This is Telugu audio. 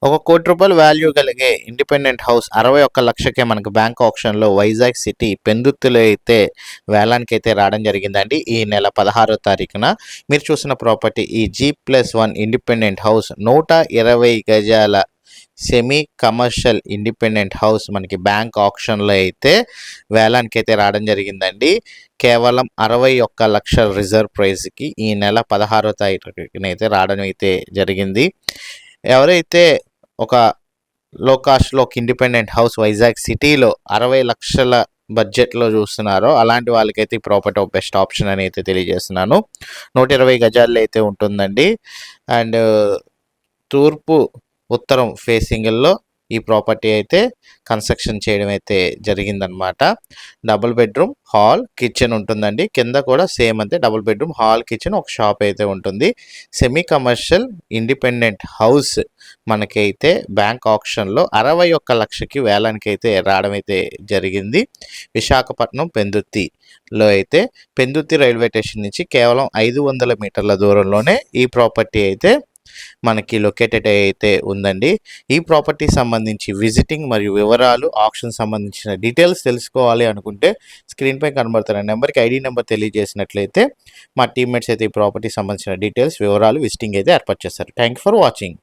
రూ. 1,00,00,000 వాల్యూ కలిగే ఇండిపెండెంట్ హౌస్ 61,00,000కే మనకు బ్యాంక్ ఆప్షన్లో వైజాగ్ సిటీ పెందుర్తిలో అయితే వేలానికి అయితే రావడం జరిగిందండి. ఈ నెల 16వ తారీఖున మీరు చూసిన ప్రాపర్టీ ఈ G+1 ఇండిపెండెంట్ హౌస్ 120 గజాల సెమీ కమర్షియల్ ఇండిపెండెంట్ హౌస్ మనకి బ్యాంక్ ఆప్షన్లో అయితే వేలానికి అయితే రావడం జరిగిందండి. కేవలం 61,00,000 రిజర్వ్ ప్రైస్కి ఈ నెల 16వ తారీఖున అయితే రావడం అయితే జరిగింది. ఎవరైతే ఒక లో కాస్ట్లో ఒక ఇండిపెండెంట్ హౌస్ వైజాగ్ సిటీలో 60 లక్షల బడ్జెట్లో చూస్తున్నారో అలాంటి వాళ్ళకైతే ఈ ప్రాపర్టీ ఒక బెస్ట్ ఆప్షన్ అని అయితే తెలియజేస్తున్నాను. 120 గజాల్లో అయితే ఉంటుందండి. అండ్ తూర్పు ఉత్తరం ఫేసింగ్లో ఈ ప్రాపర్టీ అయితే కన్స్ట్రక్షన్ చేయడం అయితే జరిగిందనమాట. డబుల్ బెడ్రూమ్ హాల్ కిచెన్ ఉంటుందండి. కింద కూడా సేమ్ అంతే, డబుల్ బెడ్రూమ్ హాల్ కిచెన్ ఒక షాప్ అయితే ఉంటుంది. సెమీ కమర్షియల్ ఇండిపెండెంట్ హౌస్ మనకైతే బ్యాంక్ ఆప్షన్లో 61,00,000కి వేలానికి అయితే రావడం అయితే జరిగింది. విశాఖపట్నం పెందుర్తిలో అయితే పెందుర్తి రైల్వే స్టేషన్ నుంచి కేవలం 500 మీటర్ల దూరంలోనే ఈ ప్రాపర్టీ అయితే మనకి లొకేటెడ్ అయితే ఉందండి. ఈ ప్రాపర్టీ సంబంధించి విజిటింగ్ మరియు వివరాలు ఆప్షన్ సంబంధించిన డీటెయిల్స్ తెలుసుకోవాలి అనుకుంటే స్క్రీన్పై కనబడుతున్న నెంబర్కి ఐడి నెంబర్ తెలియజేసినట్లయితే మా టీమ్మేట్స్ అయితే ఈ ప్రాపర్టీ సంబంధించిన డీటెయిల్స్ వివరాలు విజిటింగ్ అయితే ఏర్పాటు చేస్తారు. Thank you for watching.